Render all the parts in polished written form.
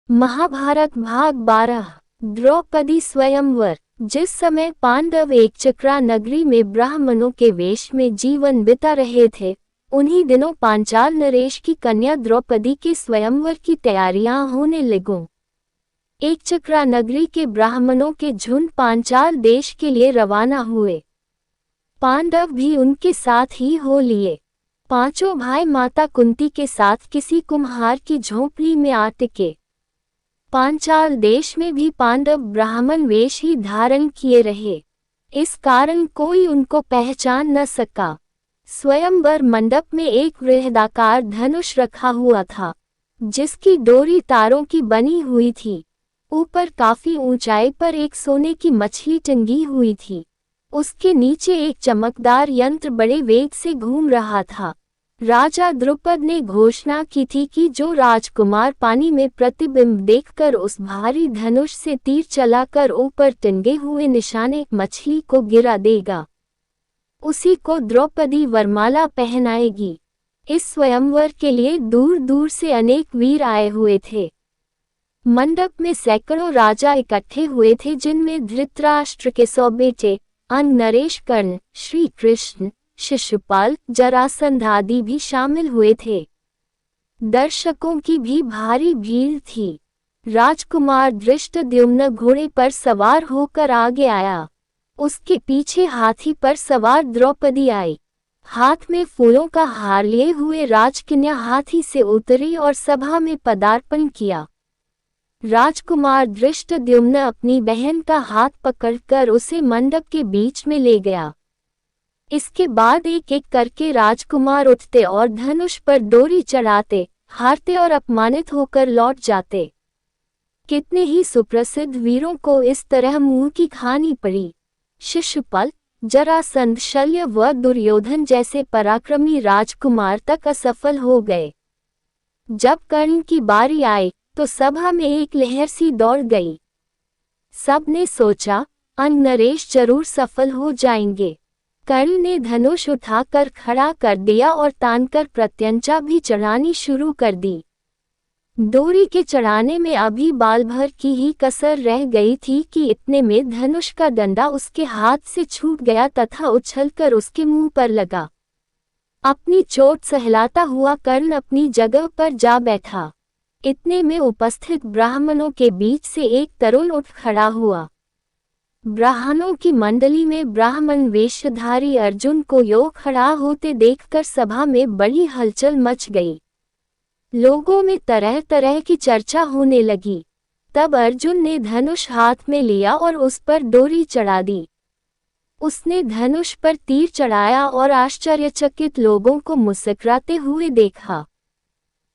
महाभारत भाग 12 द्रौपदी स्वयंवर। जिस समय पांडव एकचक्रा नगरी में ब्राह्मणों के वेश में जीवन बिता रहे थे, उन्हीं दिनों पांचाल नरेश की कन्या द्रौपदी के स्वयंवर की तैयारियां होने लगीं। एकचक्रा नगरी के ब्राह्मणों के झुंड पांचाल देश के लिए रवाना हुए। पांडव भी उनके साथ ही हो लिए। पांचों भाई माता कुंती के साथ किसी कुम्हार की झोंपड़ी में आ टिके। पांचाल देश में भी पांडव ब्राह्मण वेश ही धारण किए रहे, इस कारण कोई उनको पहचान न सका। स्वयंवर मंडप में एक वृहदाकार धनुष रखा हुआ था, जिसकी डोरी तारों की बनी हुई थी। ऊपर काफी ऊंचाई पर एक सोने की मछली टंगी हुई थी। उसके नीचे एक चमकदार यंत्र बड़े वेग से घूम रहा था। राजा द्रुपद ने घोषणा की थी कि जो राजकुमार पानी में प्रतिबिंब देखकर उस भारी धनुष से तीर चलाकर ऊपर टंगे हुए निशाने मछली को गिरा देगा, उसी को द्रौपदी वरमाला पहनाएगी। इस स्वयंवर के लिए दूर दूर से अनेक वीर आए हुए थे। मंडप में सैकड़ों राजा इकट्ठे हुए थे, जिनमें धृतराष्ट्र के 100 बेटे, अंग, नरेश, कर्ण, श्री कृष्ण, शिशुपाल, जरासंध आदि भी शामिल हुए थे। दर्शकों की भी भारी भीड़ थी। राजकुमार धृष्टद्युम्न घोड़े पर सवार होकर आगे आया। उसके पीछे हाथी पर सवार द्रौपदी आई। हाथ में फूलों का हार लिए हुए राजकन्या हाथी से उतरी और सभा में पदार्पण किया। राजकुमार धृष्टद्युम्न अपनी बहन का हाथ पकड़कर उसे मंडप के बीच में ले गया। इसके बाद एक एक करके राजकुमार उठते और धनुष पर डोरी चढ़ाते, हारते और अपमानित होकर लौट जाते। कितने ही सुप्रसिद्ध वीरों को इस तरह मुंह की खानी पड़ी। शिशुपाल, जरासंध, शल्य व दुर्योधन जैसे पराक्रमी राजकुमार तक असफल हो गए। जब कर्ण की बारी आई तो सभा में एक लहर सी दौड़ गई। सब ने सोचा अंग, नरेश जरूर सफल हो जाएंगे। कर्ण ने धनुष उठाकर खड़ा कर दिया और तानकर प्रत्यंचा भी चढ़ानी शुरू कर दी। डोरी के चढ़ाने में अभी बाल भर की ही कसर रह गई थी कि इतने में धनुष का डंडा उसके हाथ से छूट गया तथा उछलकर उसके मुंह पर लगा। अपनी चोट सहलाता हुआ कर्ण अपनी जगह पर जा बैठा। इतने में उपस्थित ब्राह्मणों के बीच से एक तरुण उठ खड़ा हुआ। ब्राह्मणों की मंडली में ब्राह्मण वेशधारी अर्जुन को योग खड़ा होते देखकर सभा में बड़ी हलचल मच गई। लोगों में तरह तरह की चर्चा होने लगी। तब अर्जुन ने धनुष हाथ में लिया और उस पर डोरी चढ़ा दी। उसने धनुष पर तीर चढ़ाया और आश्चर्यचकित लोगों को मुस्कुराते हुए देखा।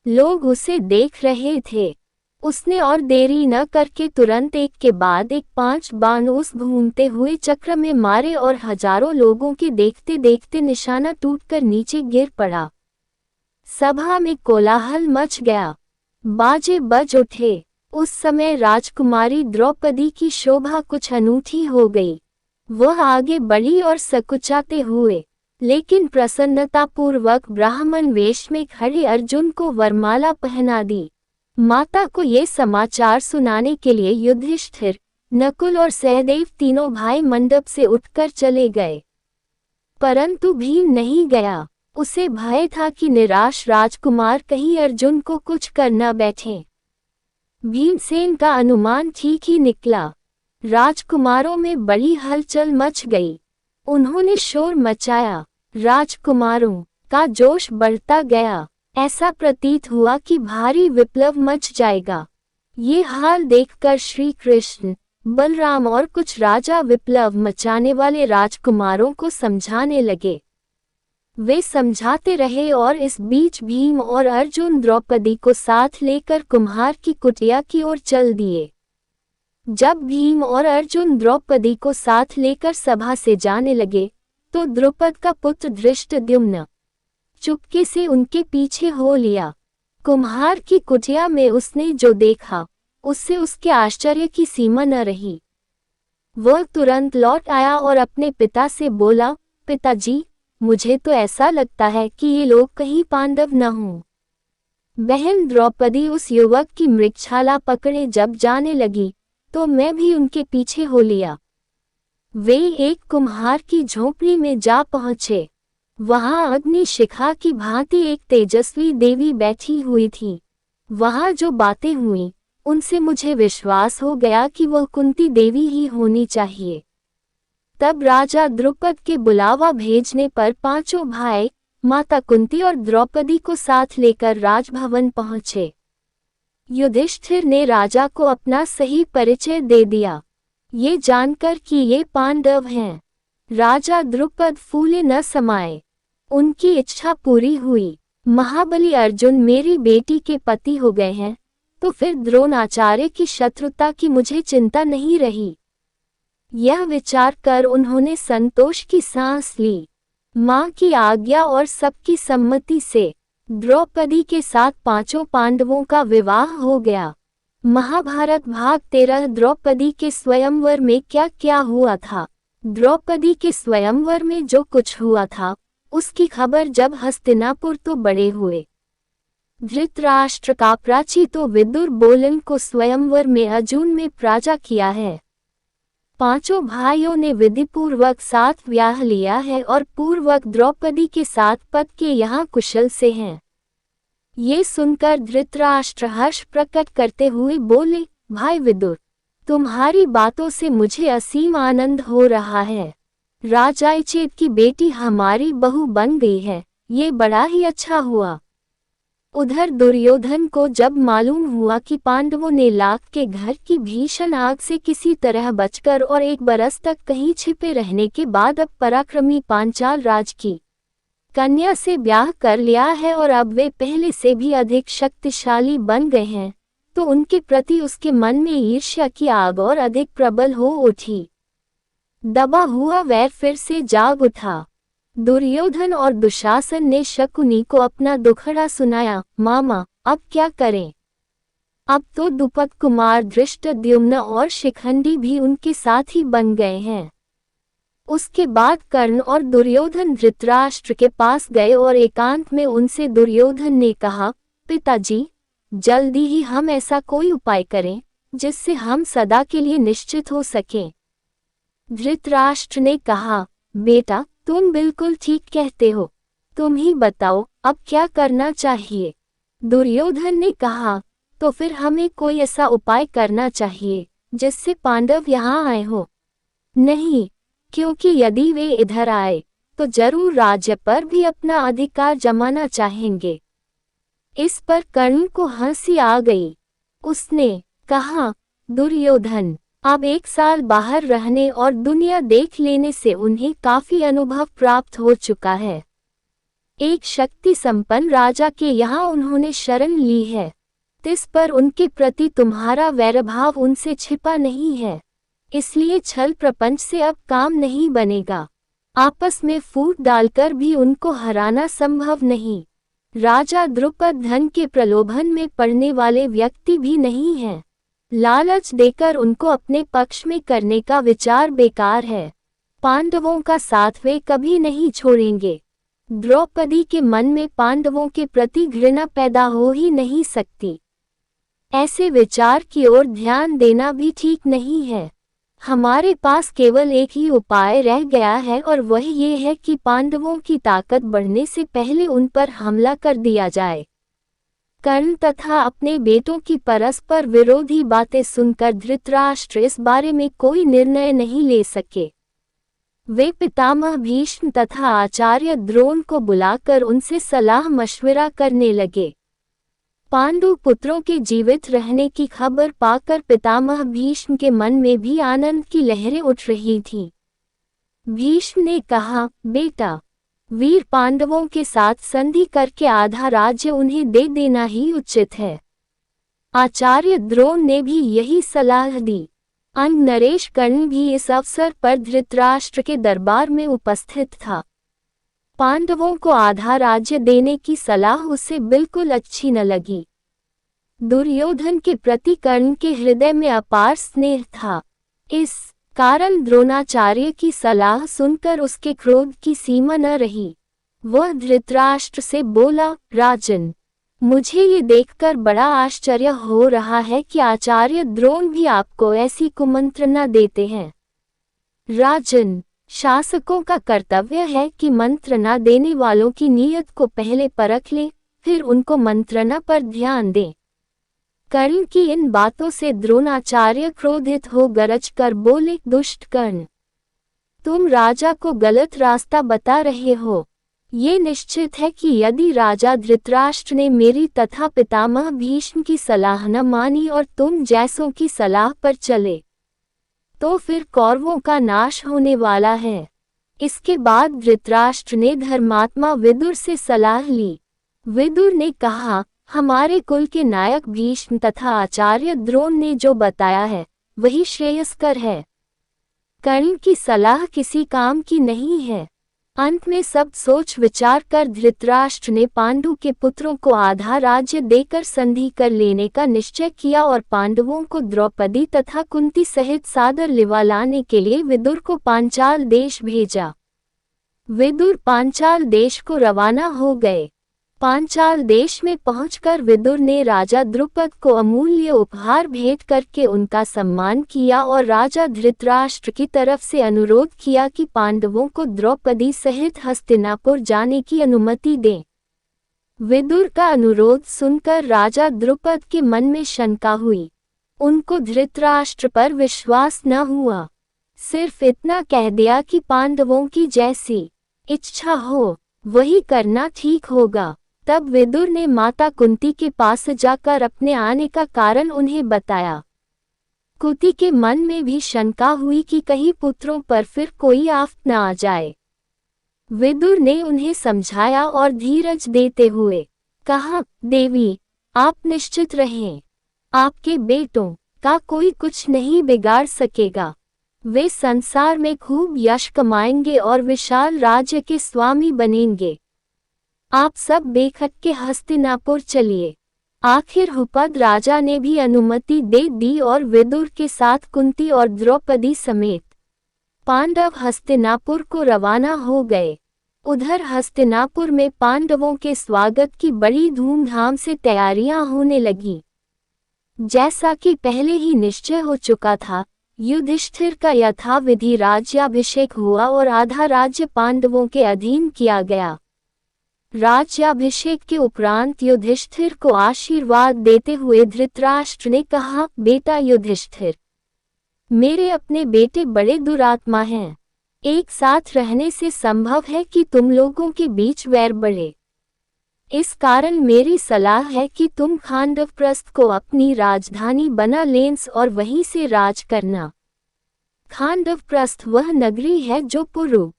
लोग उसे देख रहे थे। उसने और देरी न करके तुरंत एक के बाद एक 5 बाण उस घूमते हुए चक्र में मारे और हजारों लोगों के देखते देखते निशाना टूटकर नीचे गिर पड़ा। सभा में कोलाहल मच गया, बाजे बज उठे। उस समय राजकुमारी द्रौपदी की शोभा कुछ अनूठी हो गई। वह आगे बढ़ी और सकुचाते हुए लेकिन प्रसन्नतापूर्वक ब्राह्मण वेश में खड़े अर्जुन को वरमाला पहना दी। माता को ये समाचार सुनाने के लिए युधिष्ठिर, नकुल और सहदेव तीनों भाई मंडप से उठकर चले गए, परंतु भीम नहीं गया। उसे भय था कि निराश राजकुमार कहीं अर्जुन को कुछ कर न बैठे। भीमसेन का अनुमान ठीक ही निकला। राजकुमारों में बड़ी हलचल मच गई। उन्होंने शोर मचाया। राजकुमारों का जोश बढ़ता गया। ऐसा प्रतीत हुआ कि भारी विप्लव मच जाएगा। ये हाल देखकर श्री कृष्ण, बलराम और कुछ राजा विप्लव मचाने वाले राजकुमारों को समझाने लगे। वे समझाते रहे और इस बीच भीम और अर्जुन द्रौपदी को साथ लेकर कुम्हार की कुटिया की ओर चल दिए। जब भीम और अर्जुन द्रौपदी को साथ लेकर सभा से जाने लगे तो द्रुपद का पुत्र धृष्टद्युम्न चुपके से उनके पीछे हो लिया। कुम्हार की कुटिया में उसने जो देखा उससे उसके आश्चर्य की सीमा न रही। वह तुरंत लौट आया और अपने पिता से बोला, पिताजी, मुझे तो ऐसा लगता है कि ये लोग कहीं पांडव न हों। बहन द्रौपदी उस युवक की मृगछाला पकड़े जब जाने लगी, तो मैं भी उनके पीछे हो लिया। वे एक कुम्हार की झोपड़ी में जा पहुंचे। वहां अग्नि शिखा की भांति एक तेजस्वी देवी बैठी हुई थी। वहां जो बातें हुईं, उनसे मुझे विश्वास हो गया कि वह कुंती देवी ही होनी चाहिए। तब राजा द्रुपद के बुलावा भेजने पर पांचों भाई, माता कुंती और द्रौपदी को साथ लेकर राजभवन पहुंचे। युधिष्ठिर ने राजा को अपना सही परिचय दे दिया, ये जानकर कि ये पांडव हैं। राजा द्रुपद फूले न समाये। उनकी इच्छा पूरी हुई। महाबली अर्जुन मेरी बेटी के पति हो गए हैं, तो फिर द्रोणाचार्य की शत्रुता की मुझे चिंता नहीं रही। यह विचार कर उन्होंने संतोष की सांस ली। मां की आज्ञा और सबकी सम्मति से द्रौपदी के साथ पांचों पांडवों का विवाह हो गया। महाभारत भाग 13। द्रौपदी के स्वयंवर में क्या क्या हुआ था। द्रौपदी के स्वयंवर में जो कुछ हुआ था, उसकी खबर जब हस्तिनापुर तो बड़े हुए। धृतराष्ट्र का प्राचीतो विदुर बोलन को स्वयंवर में अर्जुन में प्राजा किया है। पांचों भाइयों ने विधिपूर्वक साथ ब्याह लिया है और पूर्वक द्रौपदी के साथ पद के यहाँ कुशल से हैं। ये सुनकर धृतराष्ट्र हर्ष प्रकट करते हुए बोले, भाई विदुर, तुम्हारी बातों से मुझे असीम आनंद हो रहा है। राजायचेत की बेटी हमारी बहू बन गई है, ये बड़ा ही अच्छा हुआ। उधर दुर्योधन को जब मालूम हुआ कि पांडवों ने लाख के घर की भीषण आग से किसी तरह बचकर और 1 बरस तक कहीं छिपे रहने के बाद अब पराक्रमी पांचाल राज की कन्या से ब्याह कर लिया है और अब वे पहले से भी अधिक शक्तिशाली बन गए हैं, तो उनके प्रति उसके मन में ईर्ष्या की आग और अधिक प्रबल हो उठी। दबा हुआ वैर फिर से जाग उठा। दुर्योधन और दुशासन ने शकुनी को अपना दुखड़ा सुनाया, मामा अब क्या करें। अब तो द्रुपद कुमार धृष्टद्युम्न और शिखंडी भी उनके साथ ही बन गए हैं। उसके बाद कर्ण और दुर्योधन धृतराष्ट्र के पास गए और एकांत में उनसे दुर्योधन ने कहा, पिताजी, जल्दी ही हम ऐसा कोई उपाय करें जिससे हम सदा के लिए निश्चित हो सकें। धृतराष्ट्र ने कहा, बेटा, तुम बिल्कुल ठीक कहते हो, तुम ही बताओ अब क्या करना चाहिए। दुर्योधन ने कहा, तो फिर हमें कोई ऐसा उपाय करना चाहिए जिससे पांडव यहाँ आए हो। नहीं, क्योंकि यदि वे इधर आए तो जरूर राज्य पर भी अपना अधिकार जमाना चाहेंगे। इस पर कर्ण को हंसी आ गई। उसने कहा, दुर्योधन, अब 1 साल बाहर रहने और दुनिया देख लेने से उन्हें काफी अनुभव प्राप्त हो चुका है। एक शक्ति संपन्न राजा के यहाँ उन्होंने शरण ली है, इस पर उनके प्रति तुम्हारा वैरभाव उनसे छिपा नहीं है, इसलिए छल प्रपंच से अब काम नहीं बनेगा। आपस में फूट डालकर भी उनको हराना संभव नहीं। राजा द्रुपद धन के प्रलोभन में पड़ने वाले व्यक्ति भी नहीं हैं। लालच देकर उनको अपने पक्ष में करने का विचार बेकार है। पांडवों का साथ वे कभी नहीं छोड़ेंगे। द्रौपदी के मन में पांडवों के प्रति घृणा पैदा हो ही नहीं सकती। ऐसे विचार की ओर ध्यान देना भी ठीक नहीं है। हमारे पास केवल एक ही उपाय रह गया है और वह ये है कि पांडवों की ताकत बढ़ने से पहले उन पर हमला कर दिया जाए। कर्ण तथा अपने बेटों की परस्पर विरोधी बातें सुनकर धृतराष्ट्र इस बारे में कोई निर्णय नहीं ले सके। वे पितामह भीष्म तथा आचार्य द्रोण को बुलाकर उनसे सलाह मशविरा करने लगे। पांडु पुत्रों के जीवित रहने की खबर पाकर पितामह भीष्म के मन में भी आनंद की लहरें उठ रही थीं। भीष्म ने कहा, बेटा, वीर पांडवों के साथ संधि करके आधा राज्य उन्हें दे देना ही उचित है। आचार्य द्रोण ने भी यही सलाह दी। अंग नरेश कर्ण भी इस अवसर पर धृतराष्ट्र के दरबार में उपस्थित था। पांडवों को आधा राज्य देने की सलाह उसे बिल्कुल अच्छी न लगी। दुर्योधन के प्रति कर्ण के हृदय में अपार स्नेह था। इस कारण द्रोणाचार्य की सलाह सुनकर उसके क्रोध की सीमा न रही। वह धृतराष्ट्र से बोला, राजन, मुझे ये देखकर बड़ा आश्चर्य हो रहा है कि आचार्य द्रोण भी आपको ऐसी कुमंत्रणा देते हैं। राजन, शासकों का कर्तव्य है कि मंत्रणा देने वालों की नीयत को पहले परख लें, फिर उनको मंत्रणा पर ध्यान दें। कर्ण की इन बातों से द्रोणाचार्य क्रोधित हो गरज कर बोले, दुष्ट कर्ण, तुम राजा को गलत रास्ता बता रहे हो। ये निश्चित है कि यदि राजा धृतराष्ट्र ने मेरी तथा पितामह भीष्म की सलाह न मानी और तुम जैसों की सलाह पर चले, तो फिर कौरवों का नाश होने वाला है। इसके बाद धृतराष्ट्र ने धर्मात्मा विदुर से सलाह ली। विदुर ने कहा, हमारे कुल के नायक भीष्म तथा आचार्य द्रोण ने जो बताया है वही श्रेयस्कर है। कर्ण की सलाह किसी काम की नहीं है। अंत में सब सोच विचार कर धृतराष्ट्र ने पांडु के पुत्रों को आधा राज्य देकर संधि कर लेने का निश्चय किया और पांडवों को द्रौपदी तथा कुंती सहित सादर लिवा लाने के लिए विदुर को पांचाल देश भेजा। विदुर पांचाल देश को रवाना हो गए। पांचाल देश में पहुंचकर विदुर ने राजा द्रुपद को अमूल्य उपहार भेंट करके उनका सम्मान किया और राजा धृतराष्ट्र की तरफ से अनुरोध किया कि पांडवों को द्रौपदी सहित हस्तिनापुर जाने की अनुमति दें। विदुर का अनुरोध सुनकर राजा द्रुपद के मन में शंका हुई। उनको धृतराष्ट्र पर विश्वास न हुआ। सिर्फ इतना कह दिया कि पांडवों की जैसी इच्छा हो वही करना ठीक होगा। तब विदुर ने माता कुंती के पास जाकर अपने आने का कारण उन्हें बताया। कुंती के मन में भी शंका हुई कि कहीं पुत्रों पर फिर कोई आफत न आ जाए। विदुर ने उन्हें समझाया और धीरज देते हुए कहा, देवी, आप निश्चित रहें, आपके बेटों का कोई कुछ नहीं बिगाड़ सकेगा। वे संसार में खूब यश कमाएंगे और विशाल राज्य के स्वामी बनेंगे। आप सब बेखटके हस्तिनापुर चलिए। आखिर द्रुपद राजा ने भी अनुमति दे दी और विदुर के साथ कुंती और द्रौपदी समेत पांडव हस्तिनापुर को रवाना हो गए। उधर हस्तिनापुर में पांडवों के स्वागत की बड़ी धूमधाम से तैयारियां होने लगीं। जैसा कि पहले ही निश्चय हो चुका था, युधिष्ठिर का यथाविधि राज्याभिषेक हुआ और आधा राज्य पांडवों के अधीन किया गया। राज्याभिषेक के उपरांत युधिष्ठिर को आशीर्वाद देते हुए धृतराष्ट्र ने कहा, बेटा युधिष्ठिर, मेरे अपने बेटे बड़े दुरात्मा हैं। एक साथ रहने से संभव है कि तुम लोगों के बीच वैर बढ़े। इस कारण मेरी सलाह है कि तुम खांडवप्रस्थ को अपनी राजधानी बना लेंस और वहीं से राज करना। खांडवप्रस्थ वह नगरी है जो पुरु,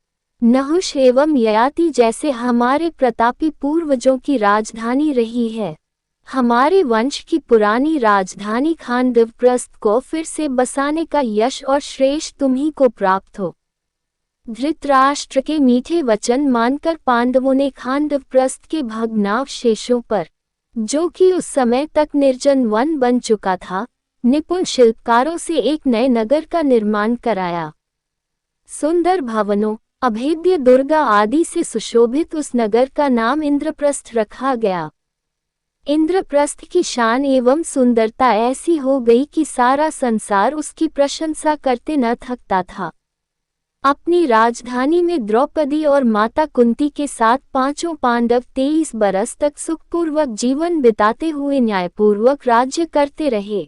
नहुष एवं ययाति जैसे हमारे प्रतापी पूर्वजों की राजधानी रही है। हमारे वंश की पुरानी राजधानी खांडवप्रस्थ को फिर से बसाने का यश और श्रेष्ठ तुम्ही को प्राप्त हो। धृतराष्ट्र के मीठे वचन मानकर पांडवों ने खांडवप्रस्थ के भग्नावशेषों पर, जो कि उस समय तक निर्जन वन बन चुका था, निपुण शिल्पकारों से एक नए नगर का निर्माण कराया। सुंदर भवनों, अभेद्य दुर्गा आदि से सुशोभित उस नगर का नाम इंद्रप्रस्थ रखा गया। इंद्रप्रस्थ की शान एवं सुंदरता ऐसी हो गई कि सारा संसार उसकी प्रशंसा करते न थकता था। अपनी राजधानी में द्रौपदी और माता कुंती के साथ पांचों पांडव 23 बरस तक सुखपूर्वक जीवन बिताते हुए न्यायपूर्वक राज्य करते रहे।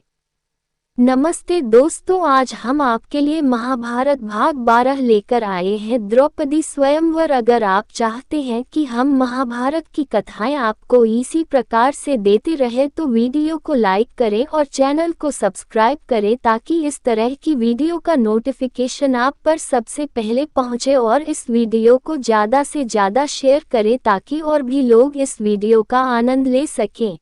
नमस्ते दोस्तों, आज हम आपके लिए महाभारत भाग 12 लेकर आए हैं, द्रौपदी स्वयंवर। अगर आप चाहते हैं कि हम महाभारत की कथाएं आपको इसी प्रकार से देते रहे तो वीडियो को लाइक करें और चैनल को सब्सक्राइब करें ताकि इस तरह की वीडियो का नोटिफिकेशन आप पर सबसे पहले पहुंचे, और इस वीडियो को ज़्यादा से ज़्यादा शेयर करें ताकि और भी लोग इस वीडियो का आनंद ले सकें।